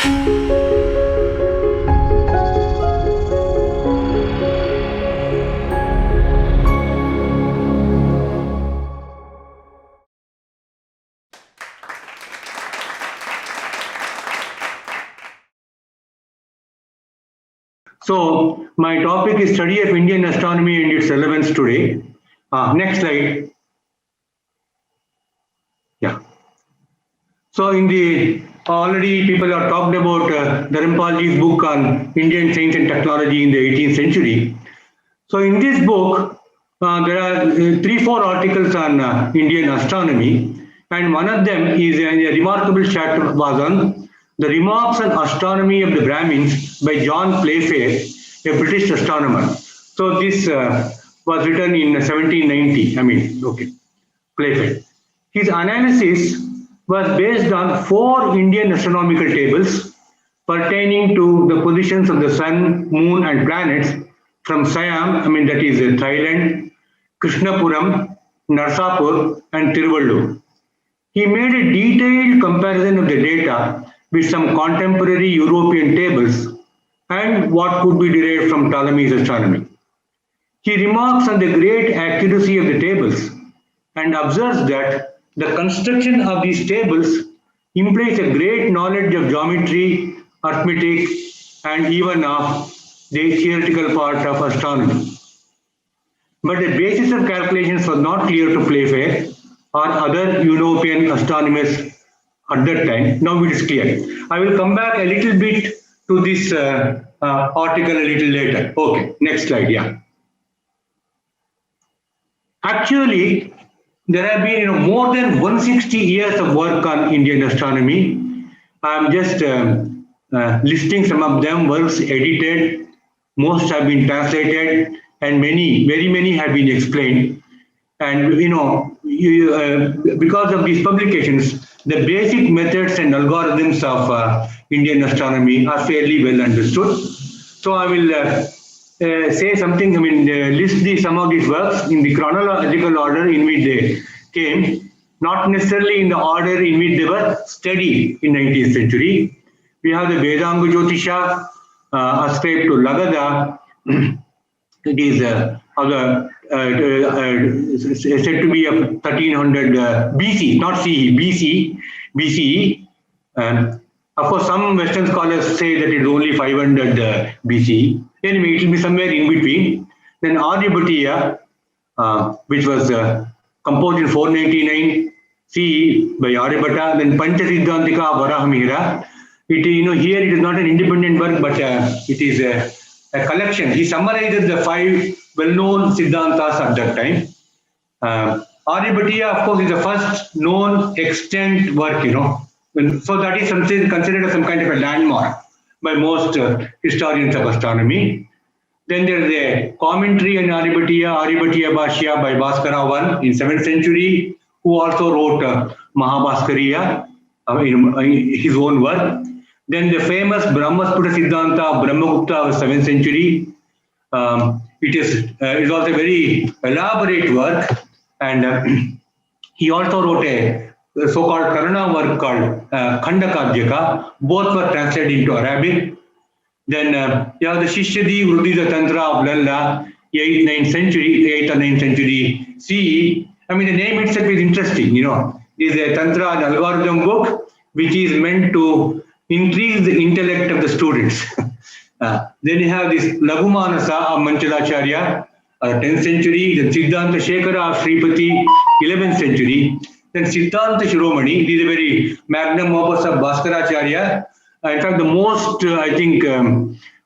So my topic is study of Indian astronomy and its relevance today. Next slide. Yeah. So in the already people have talked about Dharampalji's book on Indian science and technology in the 18th century. So in this book, there are 3-4 articles on Indian astronomy, and one of them is a remarkable chapter was on the remarks on astronomy of the Brahmins by John Playfair, a British astronomer. So this was written in 1790. Playfair. His analysis was based on 4 Indian astronomical tables pertaining to the positions of the sun, moon, and planets from Siam, that is Thailand, Krishnapuram, Narsapur, and Tiruvallur. He made a detailed comparison of the data with some contemporary European tables and what could be derived from Ptolemy's astronomy. He remarks on the great accuracy of the tables and observes that the construction of these tables implies a great knowledge of geometry, arithmetic, and even of the theoretical part of astronomy. But the basis of calculations was not clear to Playfair or other European astronomers at that time. Now it is clear. I will come back a little bit to this article a little later. Okay, next slide, yeah. Actually, there have been more than 160 years of work on Indian astronomy. I'm just listing some of them, works edited, most have been translated, and very many have been explained. And because of these publications, the basic methods and algorithms of Indian astronomy are fairly well understood. So I will say something, list some of these works in the chronological order in which they came, not necessarily in the order in which they were studied in 19th century. We have the Vedanga Jyotisha ascribed to Lagada. It is said to be of 1300 BC, not CE, BCE. Of course, some Western scholars say that it is only 500 BCE. Anyway, it will be somewhere in between. Then Aryabhatiya, which was composed in 499 CE by Aryabhata. Then Panchasiddhantika Varahamihira. Here it is not an independent work, but it is a collection. He summarizes the 5 well-known Siddhantas at that time. Aryabhatiya, of course, is the first known extant work, So that is considered as some kind of a landmark by most historians of astronomy. Then there is a commentary on Aryabhatiya Bhashya by Bhaskara I in 7th century, who also wrote Mahabhaskariya, his own work. Then the famous Brahmasputa Siddhanta of Brahmagupta of 7th century. It is also a very elaborate work, and he also wrote a so-called Karana work called Khandakadyaka. Both were translated into Arabic. Then you have the Shishyadi Vrudida Tantra of Lalla, 8th or 9th century CE. The name itself is interesting, It is a Tantra and algorithm book which is meant to increase the intellect of the students. Then you have this Laghumanasa of Manchalacharya, 10th century, then Siddhanta Shekhara of Sripati, 11th century, then Siddhanta Shiromani, this is a very magnum opus of Bhaskaracharya. In fact, the most,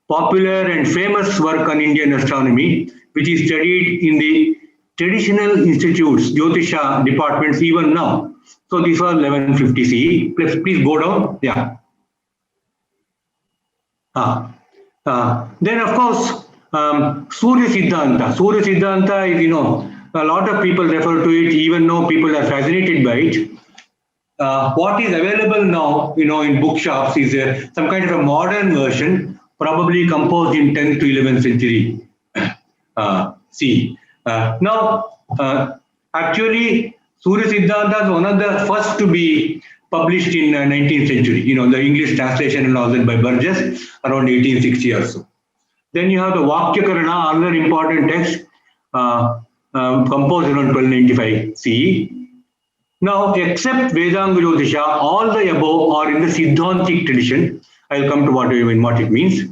popular and famous work on Indian astronomy, which is studied in the traditional institutes, Jyotisha departments even now. So this was 1150 CE. Please go down. Yeah. Then of course, Surya Siddhanta. Surya Siddhanta is, a lot of people refer to it, even though people are fascinated by it. What is available now, in bookshops is some kind of a modern version, probably composed in 10th to 11th century CE. Now, actually, Surya Siddhanta is one of the first to be published in 19th century. The English translation and all that by Burgess around 1860 or so. Then you have the Vakyakarana, another important text composed around 1295 CE. Now, except Vedanga Jyotisha, all the above are in the Siddhantic tradition. I'll come to what it means.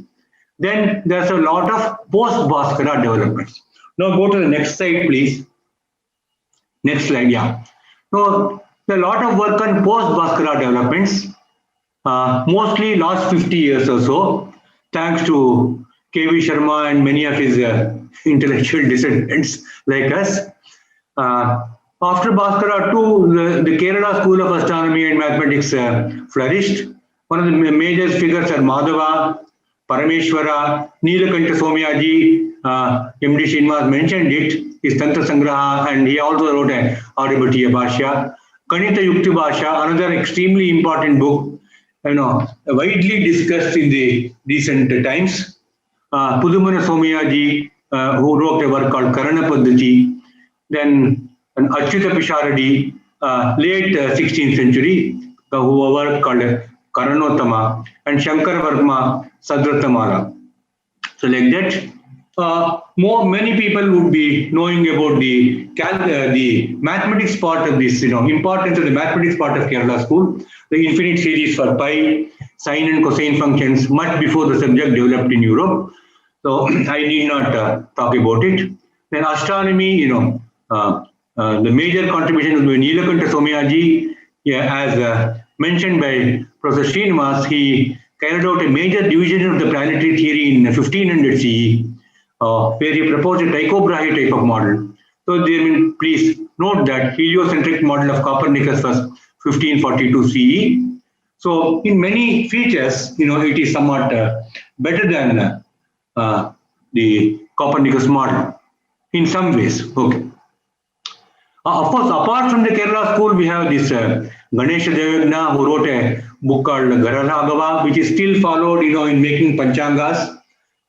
Then there's a lot of post-Bhaskara developments. Now go to the next slide, please. Next slide, yeah. So a lot of work on post-Bhaskara developments, mostly last 50 years or so, thanks to K.V. Sharma and many of his intellectual descendants like us. After Bhaskara too, the Kerala School of Astronomy and Mathematics flourished. One of the major figures are Madhava, Parameshwara, Nilakanta Somyaji, M.D. Srinivas mentioned it, his Tantra Sangraha, and he also wrote an Aryabhatiya Bhashya. Ganita Yukti Bhashya, another extremely important book, widely discussed in the recent times. Pudumana Somyaji, who wrote a work called Karana Paddhati. Then Achyuta Pisharadi, late 16th century, who a work called Karanottama, and Shankar Varma Sadrattamala. So like that, many people would be knowing about the mathematics part of this, importance of the mathematics part of Kerala School, the infinite series for pi, sine and cosine functions, much before the subject developed in Europe. So I need not talk about it. Then astronomy, the major contribution of Nilakanta Somyaji, as mentioned by Professor Srinivas, he carried out a major division of the planetary theory in 1500 CE, where he proposed a Tycho Brahe type of model. So please note that heliocentric model of Copernicus was 1542 CE. So in many features, it is somewhat better than the Copernicus model in some ways. Okay. Of course, apart from the Kerala school, we have this Ganesha Devagna, who wrote a book called Gararagava, which is still followed, in making Panchangas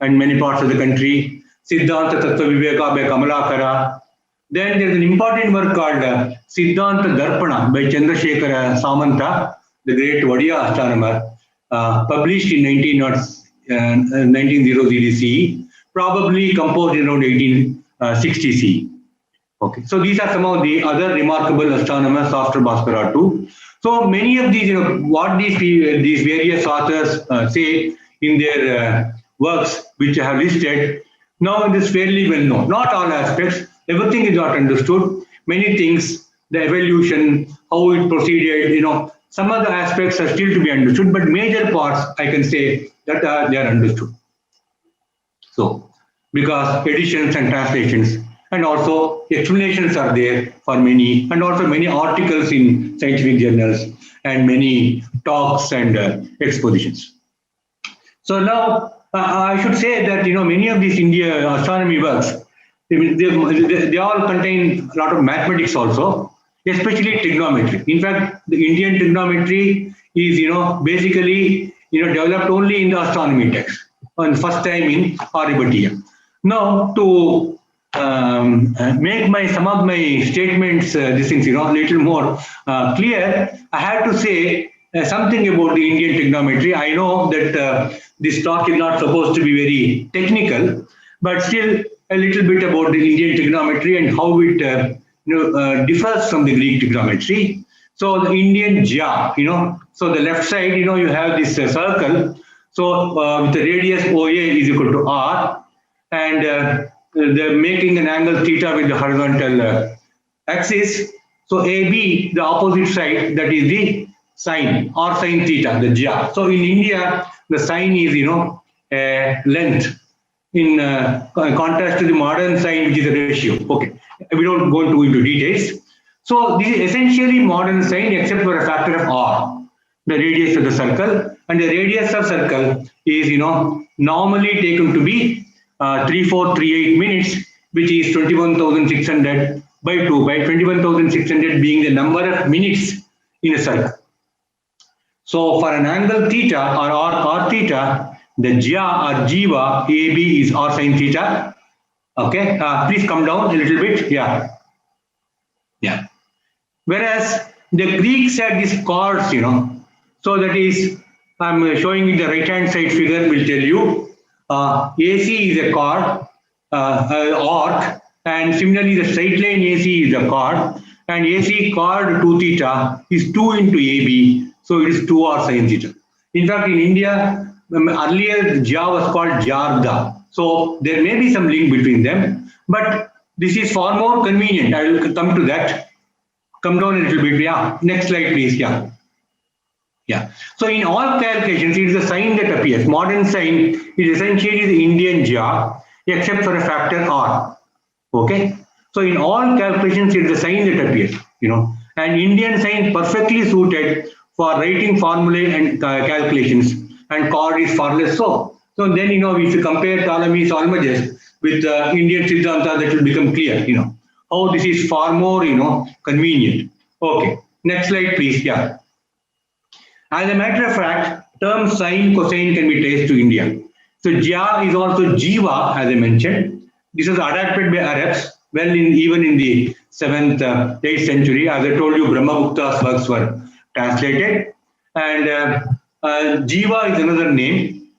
and many parts of the country. Siddhanta Tattva Viveka by Kamalakara. Then there's an important work called Siddhanta Darpana by Chandrasekhara Samanta, the great Vadiya astronomer, published in 1900 CE, probably composed around 1860 CE. Okay, so these are some of the other remarkable astronomers after Bhaskara too. So many of these, what these various authors say in their works, which I have listed, now it is fairly well known. Not all aspects, everything is not understood. Many things, the evolution, how it proceeded, some of the aspects are still to be understood, but major parts I can say that they are understood. So, because editions and translations, and also explanations are there for many, and also many articles in scientific journals, and many talks and expositions. So now I should say that many of these India astronomy works, they all contain a lot of mathematics also, especially trigonometry. In fact, the Indian trigonometry is basically developed only in the astronomy text, on the first time in Aryabhatiya. Now to make some of my statements, these things, little more clear, I have to say something about the Indian trigonometry. I know that this talk is not supposed to be very technical, but still a little bit about the Indian trigonometry and how it differs from the Greek trigonometry. So the Indian Jya, so the left side, you have this circle. So with the radius OA is equal to R, and they're making an angle theta with the horizontal axis. So AB, the opposite side, that is the sine or sine theta, the Jya. So in India, the sine is, length in contrast to the modern sine, which is a ratio. Okay, we don't go into details. So this is essentially modern sine except for a factor of R, the radius of the circle, and the radius of circle is, normally taken to be 3438 minutes, which is 21,600 by 2, by 21,600 being the number of minutes in a circle. So for an angle theta or r theta, the Jya or Jiva AB is r sin theta. Okay, please come down a little bit. Yeah. Whereas the Greeks had these chords, So that is, I'm showing you the right-hand side figure will tell you. AC is a chord, arc, and similarly the straight line AC is a chord, and AC chord 2 theta is 2 into AB, so it is 2r sin theta. In fact, in India, earlier Jia was called Jarda, so there may be some link between them, but this is far more convenient. I will come to that. Come down a little bit. Yeah. Next slide, please. Yeah. Yeah. So in all calculations, it is a sign that appears. Modern sign is essentially the Indian Jia, except for a factor R. Okay. So in all calculations, it is a sign that appears. And Indian sign perfectly suited for writing formulae and calculations, and chord is far less so. So then, if you compare Ptolemy's Almagest with Indian Siddhanta, that will become clear, how this is far more, convenient. Okay, next slide, please. Yeah. As a matter of fact, terms sine, cosine can be traced to India. So Jia is also Jiva, as I mentioned. This was adapted by Arabs, even in the 7th, 8th century. As I told you, Brahmagupta's works were translated. And Jiva is another name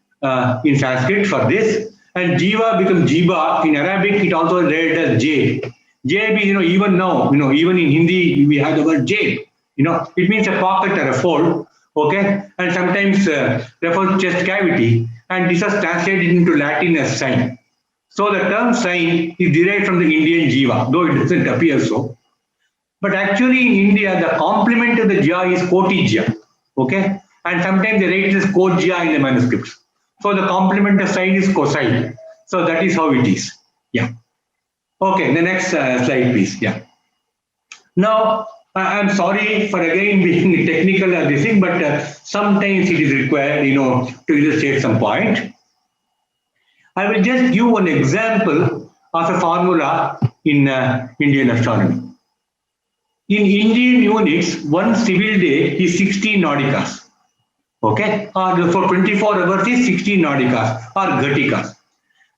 in Sanskrit for this. And Jiva becomes Jiba. In Arabic, it also read as J. J, even now, even in Hindi, we have the word J. It means a pocket or a fold. Okay, and sometimes refers to chest cavity, and this is translated into Latin as sign. So the term sign is derived from the Indian jiva, though it doesn't appear so. But actually in India, the complement of the jya is kotijya. Okay, and sometimes they write it as kojya in the manuscripts. So the complement of sign is cosine. So that is how it is. Yeah. Okay, the next slide, please. Yeah. Now, I'm sorry for again being technical at this thing, but sometimes it is required, to illustrate some point. I will just give one example of a formula in Indian astronomy. In Indian units, one civil day is 16 nauticas. Okay, for 24 hours is 16 nauticas or gatikas.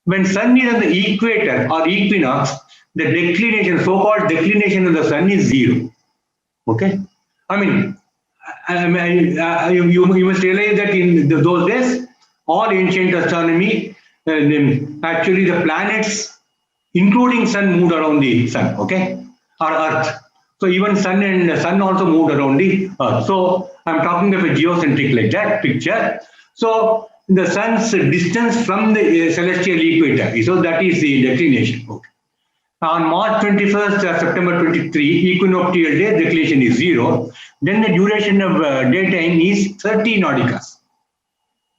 When sun is on the equator or equinox, the declination, so-called declination of the sun is 0. Okay, you must realize that in those days, all ancient astronomy, actually the planets, including sun, moved around the sun. Okay, or Earth. So even sun and the sun also moved around the Earth. So I'm talking of a geocentric like that picture. So the sun's distance from the celestial equator, so that is the declination. Okay. On March 21st, September 23, equinoctial day, declination is 0. Then the duration of daytime is 30 nauticas.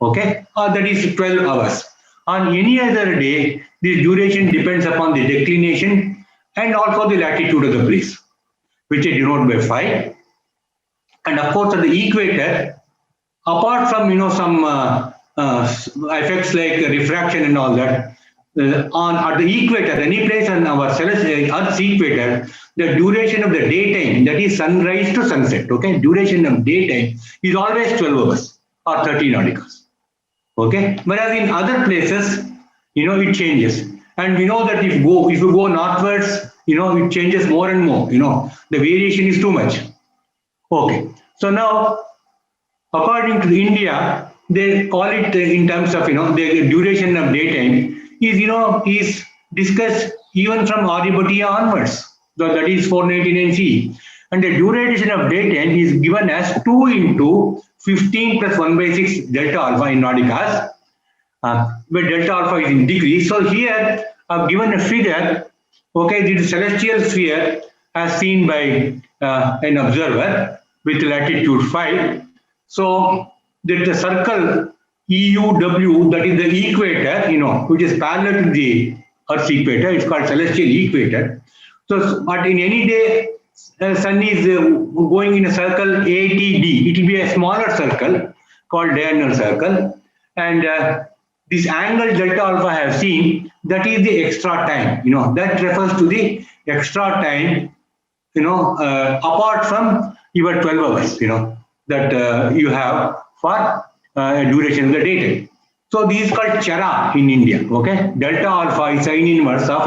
Okay, that is 12 hours. On any other day, the duration depends upon the declination and also the latitude of the place, which I denote by 5. And of course, at the equator, apart from some effects like refraction and all that, at the equator, any place on our Earth's equator, the duration of the daytime, that is sunrise to sunset, okay, duration of daytime is always 12 hours or 30 nauticas. Okay, whereas in other places, it changes. And we know that if you go northwards, it changes more and more. The variation is too much. Okay, so now, according to India, they call it in terms of, the duration of daytime is discussed even from Aryabhatiya onwards. So that is 499 CE. And the duration of daytime is given as 2 into 15 plus 1 by 6 delta alpha in nauticas, where delta alpha is in degrees. So here I've given a figure, okay, the celestial sphere as seen by an observer with latitude 5. So that the circle EUW, that is the equator, which is parallel to the Earth's equator, it's called celestial equator. So, but in any day, sun is going in a circle ATD. It will be a smaller circle called diurnal circle, and this angle delta alpha I have seen, that is the extra time. That refers to the extra time. Apart from your 12 hours. That you have for duration of the daytime. So this is called chara in India. Okay, delta alpha is sine inverse of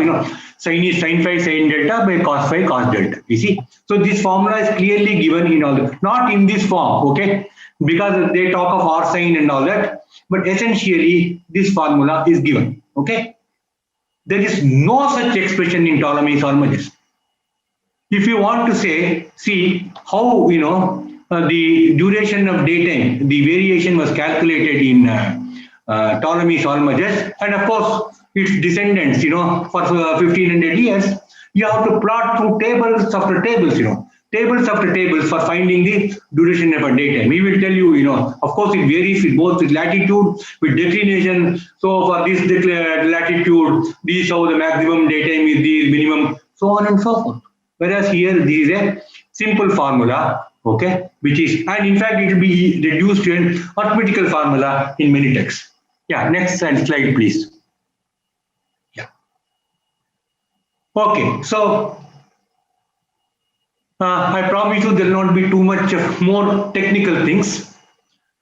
sin is sin phi sin delta by cos phi cos delta. You see, so this formula is clearly given in all the, not in this form. Okay, because they talk of R sin and all that, but essentially this formula is given. Okay, there is no such expression in Ptolemy's Hermogenes. If you want to say, see how the duration of daytime, the variation was calculated in Ptolemy's Hermogenes, and of course its descendants, for 1500 years, you have to plot through tables after tables, tables after tables for finding the duration of a daytime. We will tell you, of course it varies with both with latitude, with declination. So for this latitude, this is how the maximum daytime is, the minimum, so on and so forth. Whereas here, this is a simple formula, okay, which is, and in fact, it will be reduced to an arithmetical formula in many texts. Yeah, next slide, please. Yeah. Okay, so I promise you there will not be too much of more technical things,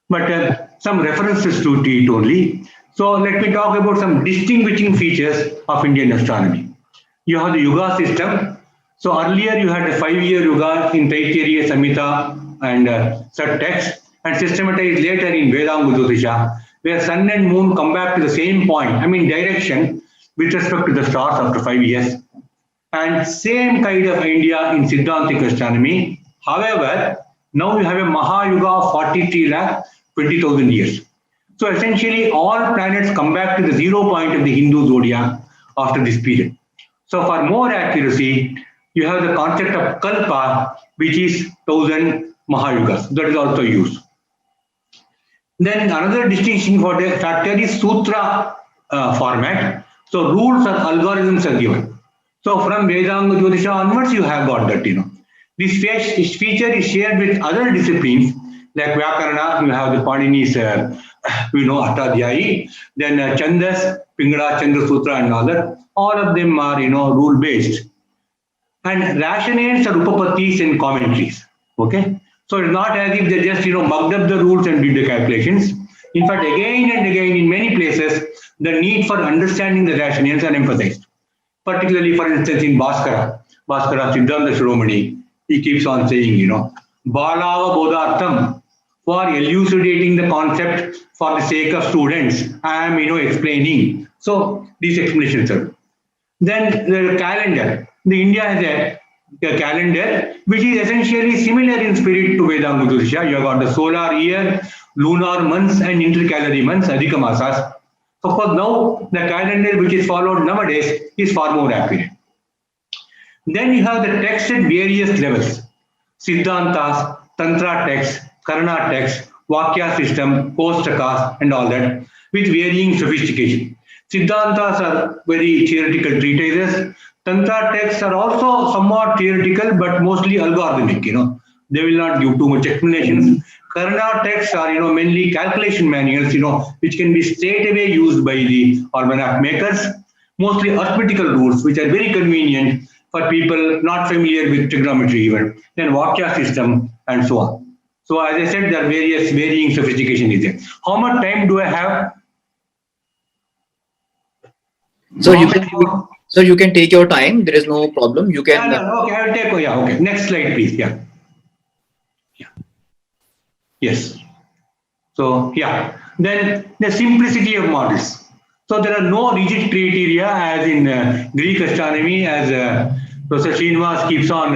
but some references to it only. So let me talk about some distinguishing features of Indian astronomy. You have the Yuga system. So earlier you had a 5-year Yuga in Taittiriya Samhita and such texts, and systematized later in Vedanga Jyotisha, where sun and moon come back to the same point, direction with respect to the stars after 5 years. And same kind of idea in Siddhantic astronomy. However, now you have a Mahayuga of 43 lakh 20,000 years. So essentially all planets come back to the 0 point of the Hindu zodiac after this period. So for more accuracy, you have the concept of Kalpa, which is 1000 Mahayugas. That is also used. Then another distinction for the factor is Sutra format. So rules and algorithms are given. So from Vedanga Jyotisha onwards, you have got that, This feature is shared with other disciplines like Vyakarana. You have the Panini's, Adyar. Then Chandas, Pingala, Chandra Sutra, and all that. All of them are, rule based. And rationales are upapattis and commentaries. Okay, so it's not as if they just mugged up the rules and did the calculations. In fact, again and again in many places, the need for understanding the rationales are emphasized. Particularly, for instance, in Bhaskara Siddhanta Shiromani, he keeps on saying, Balava Bodhartham, for elucidating the concept for the sake of students, I am, explaining. So these explanations are. Then the calendar. The India has a calendar which is essentially similar in spirit to Vedanga Jyotisha. You have got the solar year, lunar months, and intercalary months, Adhika Masas. Of course, now the calendar which is followed nowadays is far more accurate. Then you have the text at various levels: Siddhantas, Tantra text, Karana text, Vakya system, Kostakas, and all that, with varying sophistication. Siddhantas are very theoretical treatises. Tantra texts are also somewhat theoretical, but mostly algorithmic, They will not give too much explanations. Karana texts are, mainly calculation manuals, which can be straight away used by the almanac makers. Mostly arithmetical rules, which are very convenient for people not familiar with trigonometry even. Then Vakya system and so on. So as I said, there are various varying sophistication is there. How much time do I have? So you can take your time. There is no problem. You can. Okay, I will take. Okay. Next slide, please. Yeah. Yes. So then the simplicity of models. So there are no rigid criteria as in Greek astronomy, as Professor Srinivas keeps on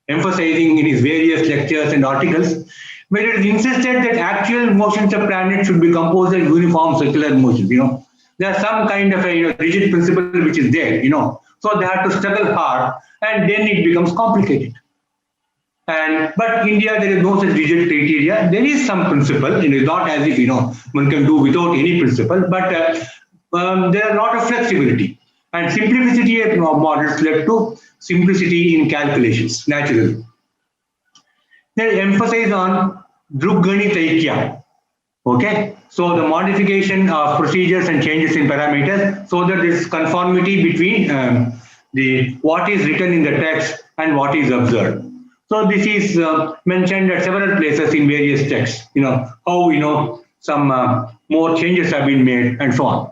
emphasizing in his various lectures and articles, where it is insisted that actual motions of planets should be composed as uniform circular motions. There's some kind of a rigid principle which is there, So they have to struggle hard, and then it becomes complicated. But India, there is no such rigid criteria. There is some principle. It is not as if one can do without any principle, but there are a lot of flexibility and simplicity of models led to simplicity in calculations naturally. They emphasize on Drugganitaikya. Okay, so the modification of procedures and changes in parameters, so that there is conformity between the what is written in the text and what is observed. So this is mentioned at several places in various texts. How some more changes have been made, and so on.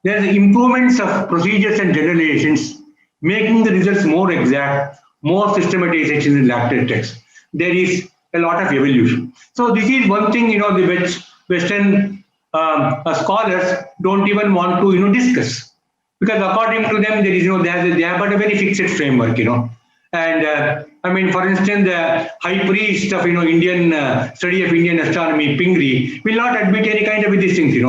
There are improvements of procedures and generalizations, making the results more exact, more systematization in latitude text. There is a lot of evolution. So this is one thing, the Western scholars don't even want to, discuss, because according to them, there is, they have got a very fixed framework, And I mean, for instance, the high priest of Indian study of Indian astronomy, Pingree, will not admit any kind of these things. His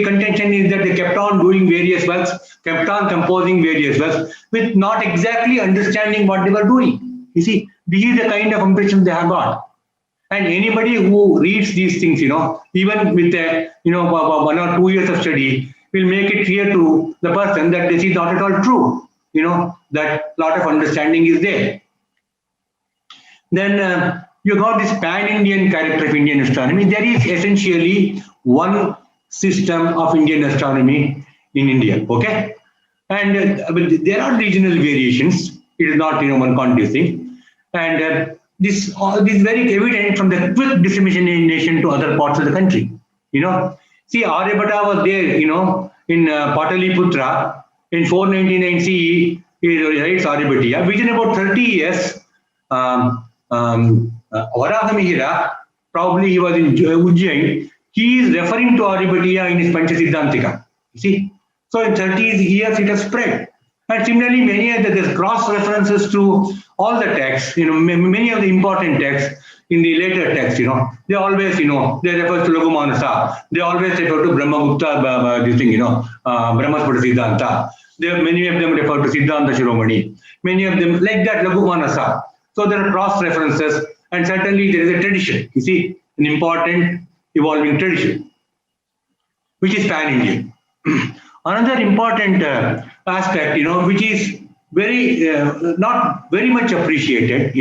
contention is that they kept on doing various works, kept on composing various works, with not exactly understanding what they were doing. You see, this is the kind of impression they have got. And anybody who reads these things, even with a 1 or 2 years of study, will make it clear to the person that this is not at all true. That lot of understanding is there. Then you got this pan-Indian character of Indian astronomy. There is essentially one system of Indian astronomy in India, okay? And but there are regional variations. It is not, one continuous thing. And this is very evident from the quick dissemination to other parts of the country. See, Aryabhata was there, in Pataliputra. In 499 CE, he writes Aryabhatiya. Within about 30 years, Varahamihira, probably he was in Ujjain, he is referring to Aryabhatiya in his Panchasiddhantika. You see? So in 30 years, it has spread. And similarly, many of there's cross references to all the texts, many of the important texts in the later texts, they always, they refer to Laghu Manasa, they always refer to Brahmagupta, this thing, Brahmaspata Siddhanta. Many of them refer to Siddhanta Shiromani. Many of them like that, Laghu Manasa. So there are cross references, and certainly there is a tradition, you see, an important evolving tradition, which is pan-Indian. Another important aspect, which is very not very much appreciated,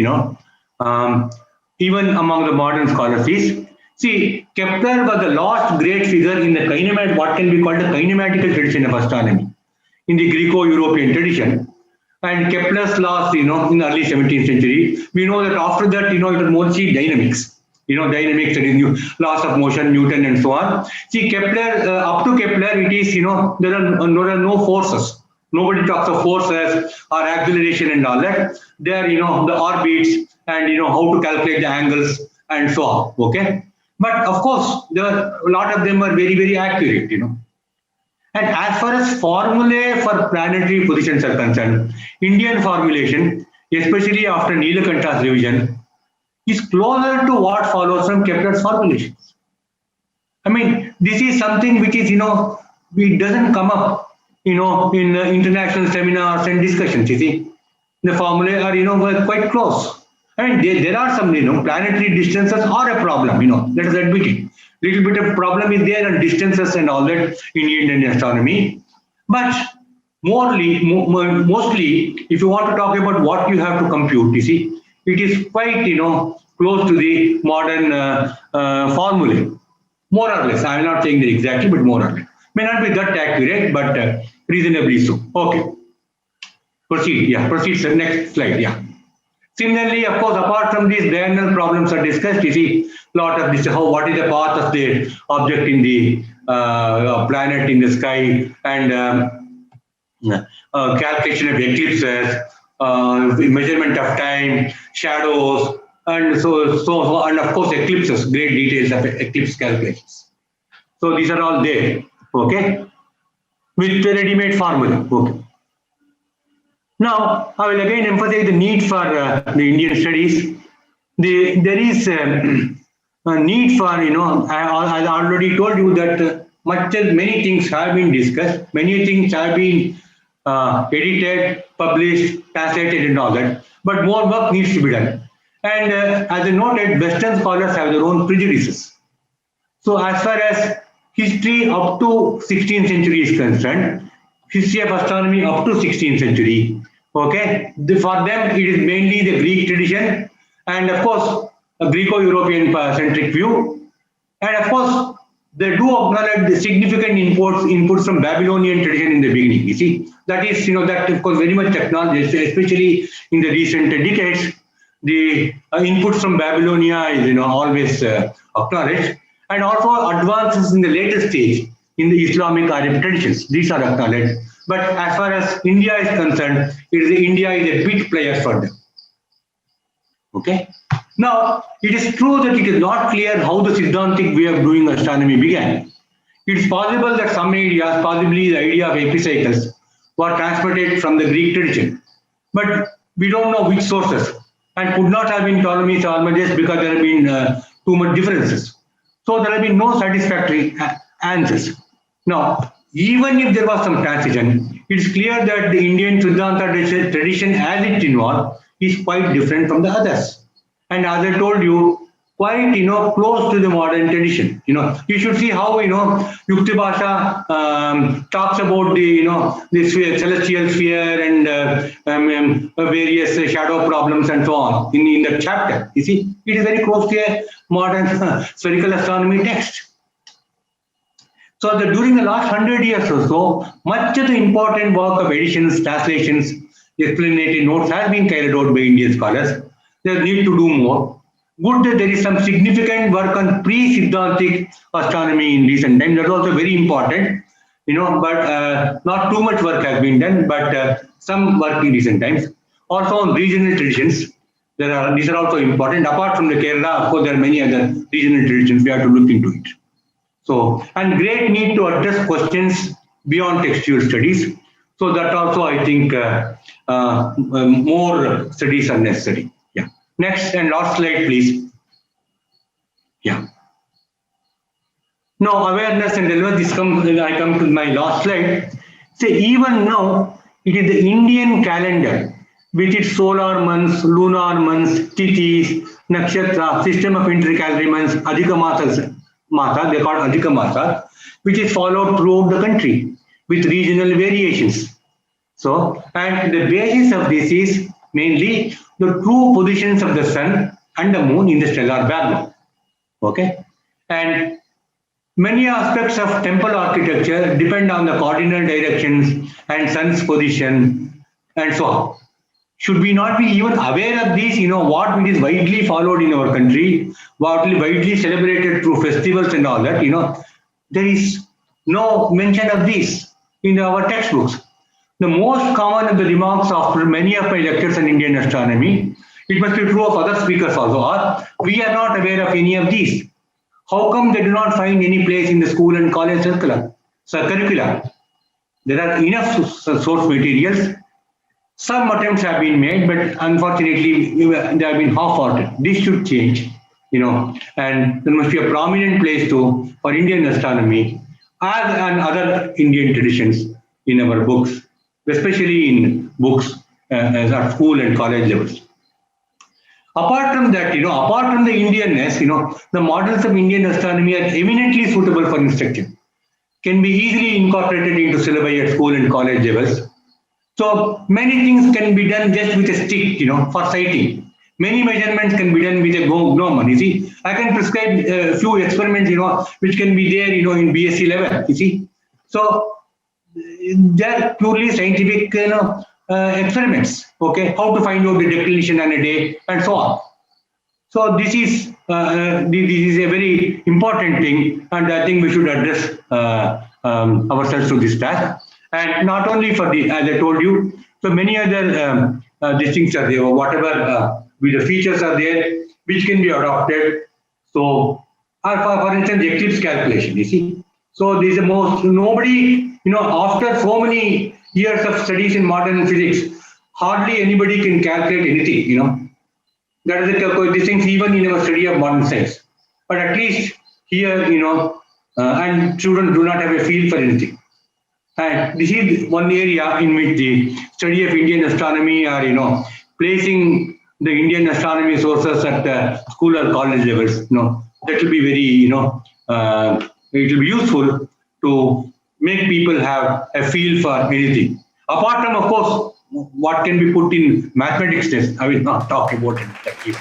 even among the modern scholars is, see, Kepler was the last great figure in the what can be called the kinematical tradition of astronomy, in the Greco-European tradition. And Kepler's laws, in the early 17th century, we know that after that, it was mostly dynamics. Dynamics, that is laws of motion, Newton, and so on. See, Kepler, up to Kepler, it is, there are no forces. Nobody talks of forces or acceleration and all that. They are, the orbits and, how to calculate the angles and so on, okay? But of course, a lot of them are very, very accurate, And as far as formulae for planetary positions are concerned, Indian formulation, especially after Neelakanta's revision, is closer to what follows from Kepler's formulations. I mean, this is something which is, it doesn't come up, in international seminars and discussions, you see. The formulae are, were quite close. I mean, there are some, planetary distances are a problem, let us admit it. Little bit of problem is there on distances and all that in Indian astronomy. But mostly, if you want to talk about what you have to compute, you see, it is quite, close to the modern formulae, more or less. I am not saying that exactly, but more or less. May not be that accurate, but reasonably so. Okay. Proceed. Yeah, proceed. Sir. Next slide. Yeah. Similarly, of course, apart from these diurnal problems are discussed, you see, lot of this, what is the path of the object in the planet in the sky, and calculation of eclipses, measurement of time, shadows, and so and of course eclipses, great details of eclipse calculations. So these are all there, okay, with the ready-made formula. Okay. Now I will again emphasize the need for the Indian studies. There is a need for, I already told you that many things have been discussed, many things have been edited, published, translated and all that, but more work needs to be done. And as I noted, Western scholars have their own prejudices. So as far as history up to 16th century is concerned, history of astronomy up to 16th century, okay, for them it is mainly the Greek tradition, and of course a Greco-European centric view, and of course they do acknowledge the significant inputs from Babylonian tradition in the beginning. You see, that is, that of course very much technology, especially in the recent decades, the inputs from Babylonia is always acknowledged, and also advances in the later stage in the Islamic Arabic traditions. These are acknowledged. But as far as India is concerned, India is a big player for them. Okay. Now, it is true that it is not clear how the Siddhantic way of doing astronomy began. It is possible that some areas, possibly the idea of epicycles, were transmitted from the Greek tradition. But we don't know which sources, and could not have been Ptolemy Sarma just because there have been too much differences. So there have been no satisfactory answers. Now, even if there was some transition, it is clear that the Indian Siddhanta tradition as it involved is quite different from the others. And as I told you, quite close to the modern tradition. You should see how Yukti Bhasha talks about the sphere, celestial sphere and various shadow problems and so on in the chapter. You see, it is very close to a modern spherical astronomy text. So during the last 100 years or so, much of the important work of editions, translations, explanatory notes has been carried out by Indian scholars. There need to do more. Good that there is some significant work on pre-Siddhantic astronomy in recent times. That's also very important, but not too much work has been done, but some work in recent times. Also on regional traditions, these are also important. Apart from the Kerala, of course, there are many other regional traditions. We have to look into it. So, and great need to address questions beyond textual studies. So that also, I think, more studies are necessary. Yeah. Next and last slide, please. Yeah. Now, awareness and relevance. I come to my last slide. Say, even now, it is the Indian calendar with its solar months, lunar months, tithis, nakshatra, system of intercalary months, Adhika Masas, they call Adhika Masa, which is followed throughout the country with regional variations. So, and the basis of this is mainly the true positions of the sun and the moon in the stellar background. Okay, and many aspects of temple architecture depend on the cardinal directions and sun's position and so on. Should we not be even aware of these, what is widely followed in our country, what is widely celebrated through festivals and all that, there is no mention of this in our textbooks. The most common of the remarks after many of my lectures on Indian astronomy, it must be true of other speakers also, are we are not aware of any of these. How come they do not find any place in the school and college curricula? There are enough source materials. Some attempts have been made, but unfortunately, they have been half-hearted. This should change, and there must be a prominent place for Indian astronomy as and other Indian traditions in our books, especially in books at school and college levels. Apart from that, apart from the Indianness, the models of Indian astronomy are eminently suitable for instruction, can be easily incorporated into syllabi at school and college levels. So many things can be done just with a stick, for sighting. Many measurements can be done with a gnomon. You see, I can prescribe a few experiments, which can be there, in BSc level. You see, so they are purely scientific, experiments. Okay, how to find out the declination on a day and so on. So this is a very important thing, and I think we should address ourselves to this task. And not only for as I told you, so many other these things are there, whatever the features are there, which can be adopted. So, for instance, eclipse calculation, you see. So, this is the most, nobody, after so many years of studies in modern physics, hardly anybody can calculate anything, That is these things even in our study of modern science. But at least here, and children do not have a feel for anything. And this is one area in which the study of Indian astronomy or, placing the Indian astronomy sources at the school or college levels, that will be very, it will be useful to make people have a feel for anything. Apart from, of course, what can be put in mathematics test, I will not talk about it.